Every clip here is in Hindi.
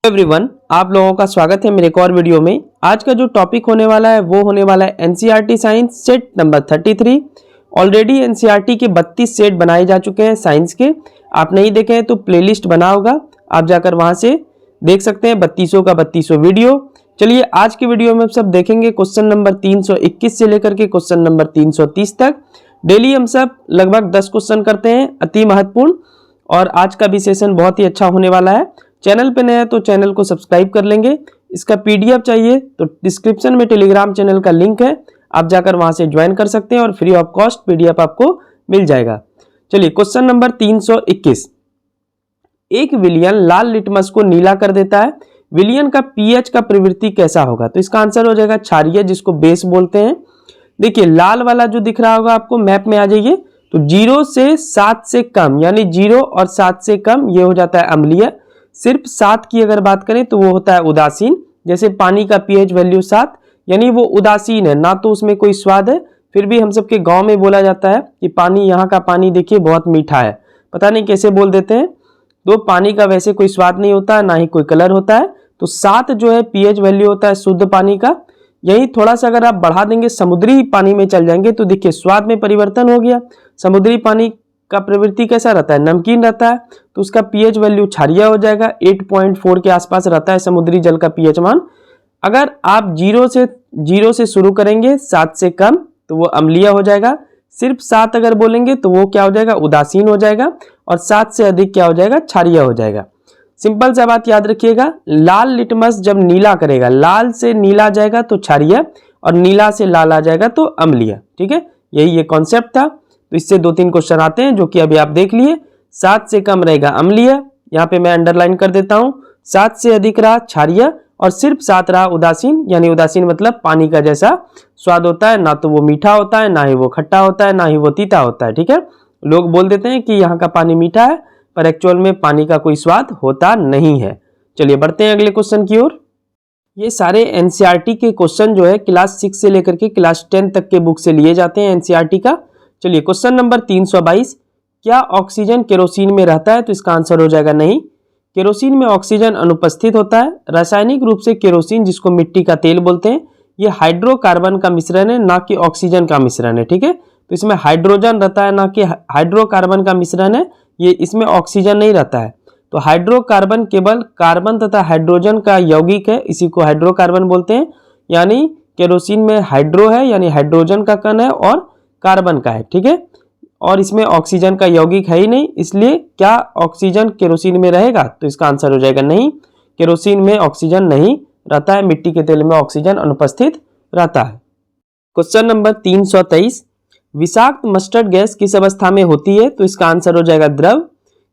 एवरीवन, आप लोगों का स्वागत है मेरे एक और वीडियो में। आज का जो टॉपिक होने वाला है वो होने वाला है NCERT science set number 33। Already NCERT के 32 सेट बनाए जा चुके हैं साइंस के। आप नहीं देखे हैं तो प्लेलिस्ट बना होगा, आप जाकर वहां से देख सकते हैं 32 का 32 वीडियो। चलिए आज की वीडियो में हम सब देखेंगे क्वेश्चन नंबर 321 से लेकर के क्वेश्चन नंबर 330 तक। डेली हम सब लगभग 10 क्वेश्चन करते हैं, अति महत्वपूर्ण। और आज का भी सेशन बहुत ही अच्छा होने वाला है। चैनल पे नया है तो चैनल को सब्सक्राइब कर लेंगे। इसका पीडीएफ चाहिए तो डिस्क्रिप्शन में टेलीग्राम चैनल का लिंक है, आप जाकर वहां से ज्वाइन कर सकते हैं और फ्री ऑफ कॉस्ट पीडीएफ आपको मिल जाएगा। चलिए क्वेश्चन नंबर 321। एक विलयन लाल लिटमस को नीला कर देता है, विलयन का पीएच का प्रवृत्ति कैसा होगा? तो इसका आंसर हो जाएगा क्षारीय, जिसको बेस बोलते हैं। देखिए लाल वाला जो दिख रहा होगा आपको, मैप में आ जाइए तो 0 से 7 से कम, यानी 0 और 7 से कम ये हो जाता है अम्लीय। सिर्फ 7 की अगर बात करें तो वो होता है उदासीन। जैसे पानी का पीएच वैल्यू 7, यानी वो उदासीन है, ना तो उसमें कोई स्वाद है। फिर भी हम सबके गांव में बोला जाता है कि पानी, यहाँ का पानी देखिए बहुत मीठा है। पता नहीं कैसे बोल देते हैं। तो पानी का वैसे कोई स्वाद नहीं होता है, ना ही कोई कलर होता है। तो 7 जो है पीएच वैल्यू होता है शुद्ध पानी का। यही थोड़ा सा अगर आप बढ़ा देंगे, समुद्री पानी में चल जाएंगे तो देखिए स्वाद में परिवर्तन हो गया। समुद्री पानी का प्रवृत्ति कैसा रहता है? नमकीन रहता है, तो उसका पीएच वैल्यू क्षारीय हो जाएगा। 8.4 के आसपास रहता है समुद्री जल का पीएच मान। अगर आप 0 से शुरू करेंगे, 7 से कम, तो वो अम्लीय हो जाएगा। सिर्फ 7 अगर बोलेंगे तो वो क्या हो जाएगा? उदासीन हो जाएगा। और 7 से अधिक क्या हो जाएगा? क्षारीय हो जाएगा। सिंपल सा बात याद रखिएगा, लाल लिटमस जब नीला करेगा, लाल से नीला जाएगा तो क्षारीय, और नीला से लाल आ जाएगा तो अम्लीय। ठीक है, यही ये कॉन्सेप्ट था। तो इससे 2-3 क्वेश्चन आते हैं जो कि अभी आप देख लिए। 7 से कम रहेगा अम्लीय, यहाँ पे मैं अंडरलाइन कर देता हूं। 7 से अधिक रहा क्षारीय, और सिर्फ 7 रहा उदासीन। यानी उदासीन मतलब पानी का जैसा स्वाद होता है, ना तो वो मीठा होता है, ना ही वो खट्टा होता है, ना ही वो तीता होता है। ठीक है, लोग बोल देते हैं कि यहाँ का पानी मीठा है, पर एक्चुअल में पानी का कोई स्वाद होता नहीं है। चलिए बढ़ते हैं अगले क्वेश्चन की ओर। ये सारे एनसीईआरटी के क्वेश्चन जो है क्लास 6 से लेकर के क्लास 10 तक के बुक से लिए जाते हैं एनसीईआरटी का। चलिए क्वेश्चन नंबर 322। क्या ऑक्सीजन केरोसिन में रहता है? तो इसका आंसर हो जाएगा नहीं। केरोसिन में ऑक्सीजन अनुपस्थित होता है। रासायनिक रूप से केरोसिन, जिसको मिट्टी का तेल बोलते हैं, ये हाइड्रोकार्बन का मिश्रण है, ना कि ऑक्सीजन का मिश्रण है। ठीक है, तो इसमें हाइड्रोजन रहता है, ना कि हाइड्रोकार्बन का मिश्रण है। ये इसमें ऑक्सीजन नहीं रहता है। तो हाइड्रोकार्बन केवल कार्बन तथा हाइड्रोजन का यौगिक है, इसी को हाइड्रोकार्बन बोलते हैं। यानी केरोसिन में हाइड्रो है, यानी हाइड्रोजन का कण है, और कार्बन का है। ठीक है, और इसमें ऑक्सीजन का यौगिक है ही नहीं, इसलिए क्या ऑक्सीजन केरोसिन में रहेगा? तो इसका आंसर हो जाएगा नहीं। केरोसिन में ऑक्सीजन नहीं रहता है, मिट्टी के तेल में ऑक्सीजन अनुपस्थित रहता है। Question number 323। विषाक्त मस्टर्ड गैस किस अवस्था में होती है? तो इसका आंसर हो जाएगा द्रव।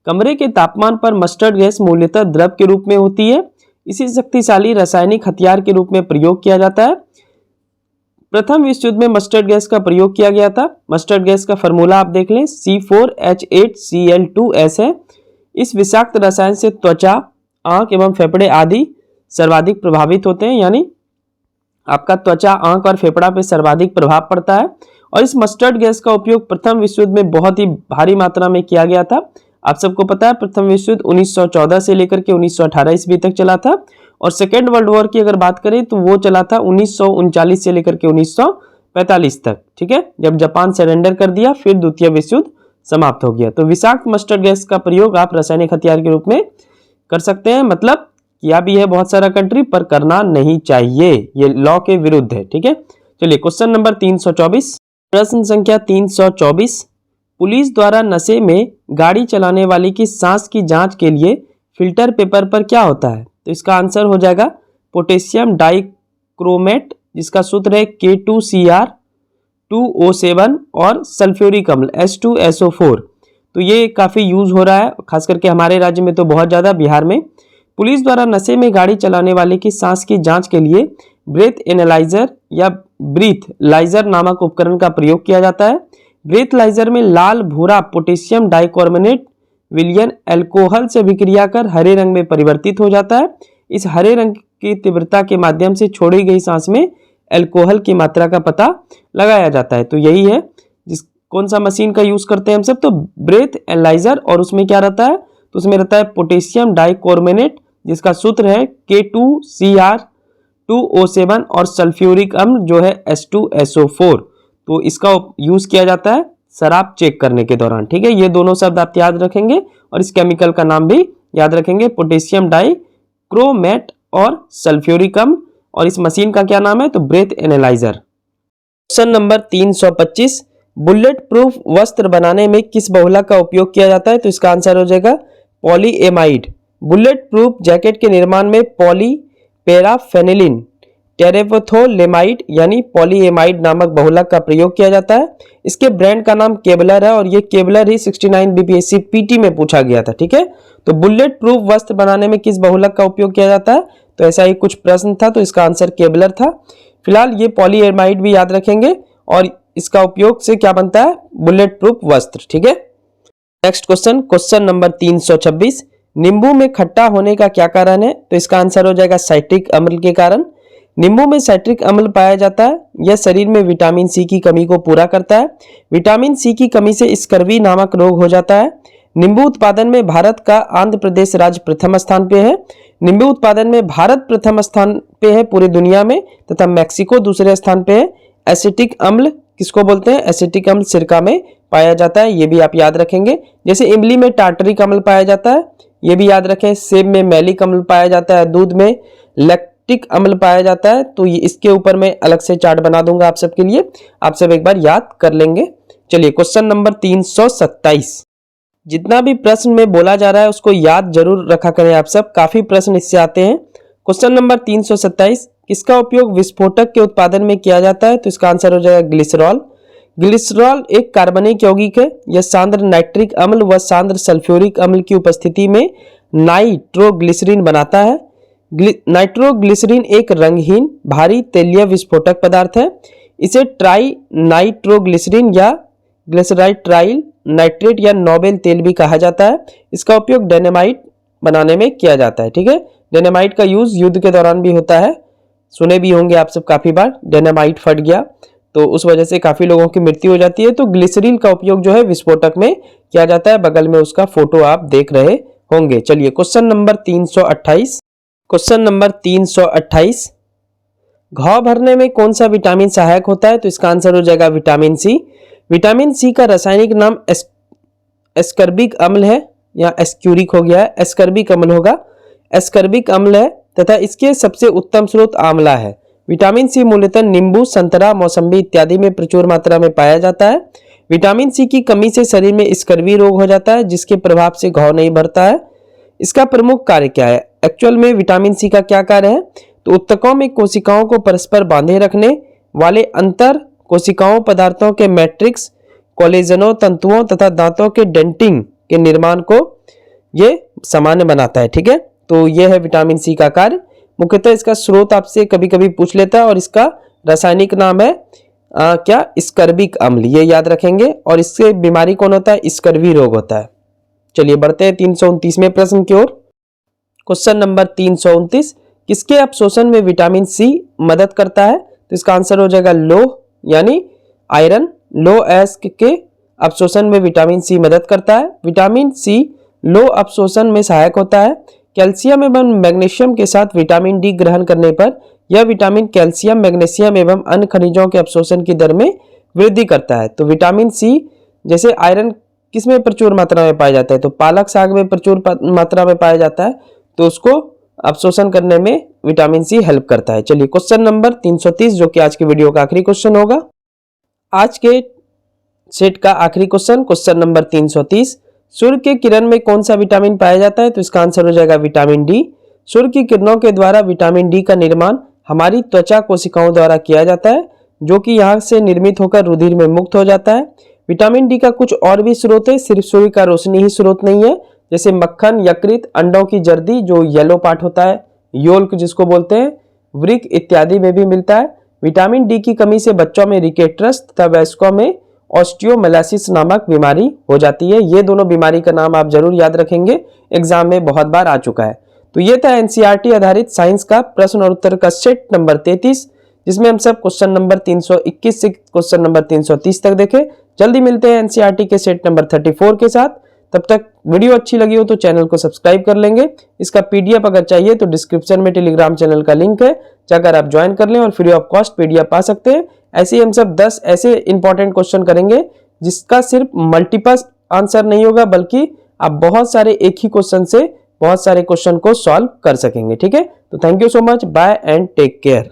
कमरे के तापमान पर मस्टर्ड गैस मूलतः द्रव के रूप में होती है। इसी शक्तिशाली रासायनिक हथियार के रूप में प्रयोग किया जाता है। प्रथम विश्व युद्ध में मस्टर्ड गैस का प्रयोग किया गया था। मस्टर्ड गैस का फॉर्मूला आप देख लें, C4H8Cl2S है। इस विषाक्त रसायन से त्वचा, आंख एवं फेफड़े आदि सर्वाधिक प्रभावित होते हैं। यानी आपका त्वचा, आंख और फेफड़ा पे सर्वाधिक प्रभाव पड़ता है। और इस मस्टर्ड गैस का उपयोग प्रथम विश्व युद्ध में बहुत ही भारी मात्रा में किया गया था। आप सबको पता है प्रथम विश्व युद्ध 1914 से लेकर के 1918 ईस्वी तक चला था। और सेकेंड वर्ल्ड वॉर की अगर बात करें तो वो चला था 1939 से लेकर के 1945 तक। ठीक है, जब जापान सरेंडर कर दिया, फिर द्वितीय विश्व युद्ध समाप्त हो गया। तो विषाक्त मस्टर्ड गैस का प्रयोग आप रासायनिक हथियार के रूप में कर सकते हैं। मतलब किया भी है बहुत सारा कंट्री, पर करना नहीं चाहिए, ये लॉ के विरुद्ध है। ठीक है, चलिए क्वेश्चन नंबर 324। प्रश्न संख्या 324। पुलिस द्वारा नशे में गाड़ी चलाने वाले की सांस की जांच के लिए फिल्टर पेपर पर क्या होता है? तो इसका आंसर हो जाएगा पोटेशियम डाइक्रोमेट, जिसका सूत्र है K2Cr2O7, और सल्फ्यूरिक अम्ल H2SO4। तो ये काफ़ी यूज हो रहा है, खास करके हमारे राज्य में तो बहुत ज़्यादा, बिहार में। पुलिस द्वारा नशे में गाड़ी चलाने वाले की सांस की जांच के लिए ब्रेथ एनालाइजर या ब्रीथ लाइजर नामक उपकरण का प्रयोग किया जाता है। ब्रेथ लाइजर में लाल भूरा पोटेशियम डाइक्रोमेट विलयन अल्कोहल से विक्रिया कर हरे रंग में परिवर्तित हो जाता है। इस हरे रंग की तीव्रता के माध्यम से छोड़ी गई सांस में अल्कोहल की मात्रा का पता लगाया जाता है। तो यही है कौन सा मशीन का यूज करते हैं हम सब? तो ब्रेथ एनालाइजर। और उसमें क्या रहता है? तो उसमें रहता है पोटेशियम डाइक्रोमेट जिसका सूत्र है K2Cr2O7 और सल्फ्यूरिक अम्ल जो है H2SO4। तो इसका यूज किया जाता है शराब चेक करने के दौरान। ठीक है, ये दोनों शब्द आप याद रखेंगे और इस केमिकल का नाम भी याद रखेंगे, पोटेशियम डाइक्रोमेट और सल्फ्यूरिक अम्ल। और इस मशीन का क्या नाम है, तो breath analyser. Question number 325, bulletproof वस्त्र बनाने में किस बहुलक का उपयोग किया जाता है, तो इसका आंसर हो जाएगा पॉलीएमाइड। बुलेट प्रूफ जैकेट के निर्माण में पॉलीपेराफेनिलिन टेरेप्थोलेमाइड यानी पॉलीएमाइड नामक बहुलक का प्रयोग किया जाता है। इसके ब्रांड का नाम केबलर है और ये केबलर ही 69 बीपीएससी पीटी में पूछा गया था। ठीक है, तो बुलेट प्रूफ वस्त्र बनाने में किस बहुलक का उपयोग किया जाता है, तो ऐसा ही कुछ प्रश्न था, तो इसका आंसर केबलर था। फिलहाल ये पॉलीएमाइड भी याद रखेंगे और इसका उपयोग से क्या बनता है, बुलेट प्रूफ वस्त्र। ठीक है, नेक्स्ट क्वेश्चन, क्वेश्चन नंबर 326, नींबू में खट्टा होने का क्या कारण है, तो इसका आंसर हो जाएगा साइट्रिक अम्ल के कारण। नींबू में साइट्रिक अम्ल पाया जाता है, यह शरीर में विटामिन सी की कमी को पूरा करता है। विटामिन सी की कमी से स्कर्वी नामक रोग हो जाता है। नींबू उत्पादन में भारत का आंध्र प्रदेश राज्य प्रथम स्थान पे है। नींबू उत्पादन में भारत प्रथम स्थान पे है पूरी दुनिया में, तथा मैक्सिको दूसरे स्थान पे है। एसिटिक अम्ल किसको बोलते हैं, एसिटिक अम्ल सिरका में पाया जाता है, ये भी आप याद रखेंगे। जैसे इमली में टार्टरिक अम्ल पाया जाता है, ये भी याद रखें। सेब में मैलिक अम्ल पाया जाता है, दूध में लैक्टिक अम्ल पाया जाता है। तो ये इसके ऊपर मैं अलग से चार्ट बना दूंगा आप सबके लिए, आप सब एक बार याद कर लेंगे। चलिए क्वेश्चन नंबर 327, जितना भी प्रश्न में बोला जा रहा है उसको याद जरूर रखा करें आप सब, काफी प्रश्न इससे आते हैं। क्वेश्चन नंबर 327, किसका उपयोग विस्फोटक के उत्पादन में किया जाता है, तो इसका आंसर हो जाएगा ग्लिसरॉल। ग्लिसरॉल एक कार्बनिक यौगिक है, यह सांद्र नाइट्रिक अम्ल व सांद्र सल्फ्यूरिक अम्ल की उपस्थिति में नाइट्रोग्लिसरीन बनाता है। नाइट्रोग्लिसरीन एक रंगहीन भारी तेलीय विस्फोटक पदार्थ है। इसे ट्राई नाइट्रोग्लिसरीन या ग्लिसराइट्राइल नाइट्रेट या नोबेल तेल भी कहा जाता है। इसका उपयोग डायनामाइट बनाने में किया जाता है। ठीक है, डायनामाइट का यूज युद्ध के दौरान भी होता है, सुने भी होंगे आप सब काफी बार, डायनामाइट फट गया तो उस वजह से काफी लोगों की मृत्यु हो जाती है। तो ग्लिसरीन का उपयोग जो है विस्फोटक में किया जाता है, बगल में उसका फोटो आप देख रहे होंगे। चलिए क्वेश्चन नंबर 328, क्वेश्चन नंबर 328, घाव भरने में कौन सा विटामिन सहायक होता है, तो इसका आंसर हो जाएगा विटामिन सी। विटामिन सी का रासायनिक नाम एस्कर्बिक अम्ल है, या एस्क्यूरिक हो गया है, एस्कर्बिक अम्ल होगा, एस्कर्बिक अम्ल है, तथा इसके सबसे उत्तम स्रोत आंवला है। विटामिन सी मूलतः नींबू, संतरा, मौसम्बी इत्यादि में प्रचुर मात्रा में पाया जाता है। विटामिन सी की कमी से शरीर में स्कर्वी रोग हो जाता है, जिसके प्रभाव से घाव नहीं भरता है। इसका प्रमुख कार्य क्या है, एक्चुअल में विटामिन सी का क्या कार्य है, तो उत्तकों में कोशिकाओं को परस्पर बांधे रखने वाले अंतर कोशिकाओं पदार्थों के मैट्रिक्स, कोलेजनों तंतुओं तथा दांतों के डेंटिंग के निर्माण को ये सामान्य बनाता है। ठीक है, तो यह है विटामिन सी का कार्य। मुख्यतः इसका स्रोत आपसे कभी कभी पूछ लेता है और इसका रासायनिक नाम है क्या, स्कर्बिक अम्ल, ये याद रखेंगे। और इससे बीमारी कौन होता है, स्कर्वी रोग होता है। चलिए बढ़ते हैं 329वें प्रश्न की ओर। क्वेश्चन नंबर 329, किसके अवशोषण में विटामिन सी मदद करता है, तो इसका आंसर हो जाएगा लोह यानी आयरन। लोह अयस्क के अवशोषण में विटामिन सी मदद करता है। विटामिन सी लोह अवशोषण में सहायक होता है। कैल्शियम एवं मैग्नीशियम के साथ विटामिन डी ग्रहण करने पर यह विटामिन कैल्शियम, मैग्नीशियम एवं अन्य खनिजों के अवशोषण की दर में वृद्धि करता है। तो विटामिन सी जैसे आयरन किसमें प्रचुर मात्रा में पाया जाता है, तो पालक साग में प्रचुर मात्रा में पाया जाता है, तो उसको अवशोषण करने में विटामिन सी हेल्प करता है। चलिए क्वेश्चन नंबर 330, जो कि आज की वीडियो का आखिरी क्वेश्चन होगा, आज के सेट का आखिरी क्वेश्चन, क्वेश्चन नंबर 330, सूर्य के किरण में कौन सा विटामिन पाया जाता है, तो इसका आंसर हो जाएगा विटामिन डी। सूर्य की किरणों के द्वारा विटामिन डी का निर्माण हमारी त्वचा कोशिकाओं द्वारा किया जाता है, जो कि यहाँ से निर्मित होकर रुधिर में मुक्त हो जाता है। विटामिन डी का कुछ और भी स्रोत है, सिर्फ सूर्य का रोशनी ही स्रोत नहीं है। जैसे मक्खन, यकृत, अंडों की जर्दी जो येलो पार्ट होता है, योल्क जिसको बोलते हैं, वृक्क इत्यादि में भी मिलता है। विटामिन डी की कमी से बच्चों में रिकेट्रस तथा वयस्कों में ऑस्टियोमेलासिस नामक बीमारी हो जाती है। ये दोनों बीमारी का नाम आप जरूर याद रखेंगे, एग्जाम में बहुत बार आ चुका है। तो ये था एनसीईआरटी आधारित साइंस का प्रश्न और उत्तर का सेट नंबर 33, जिसमें हम सब क्वेश्चन नंबर 321 से क्वेश्चन नंबर 330 तक देखे। जल्दी मिलते हैं एनसीईआरटी के सेट नंबर 34 के साथ। तब तक वीडियो अच्छी लगी हो तो चैनल को सब्सक्राइब कर लेंगे। इसका पीडीएफ अगर चाहिए तो डिस्क्रिप्शन में टेलीग्राम चैनल का लिंक है, जाकर आप ज्वाइन कर लें और फ्री ऑफ कॉस्ट पीडीएफ पा सकते हैं। ऐसे ही हम सब 10 ऐसे इंपॉर्टेंट क्वेश्चन करेंगे जिसका सिर्फ मल्टीपल आंसर नहीं होगा, बल्कि आप बहुत सारे एक ही क्वेश्चन से बहुत सारे क्वेश्चन को सॉल्व कर सकेंगे। ठीक है, तो thank you so much, bye and take care.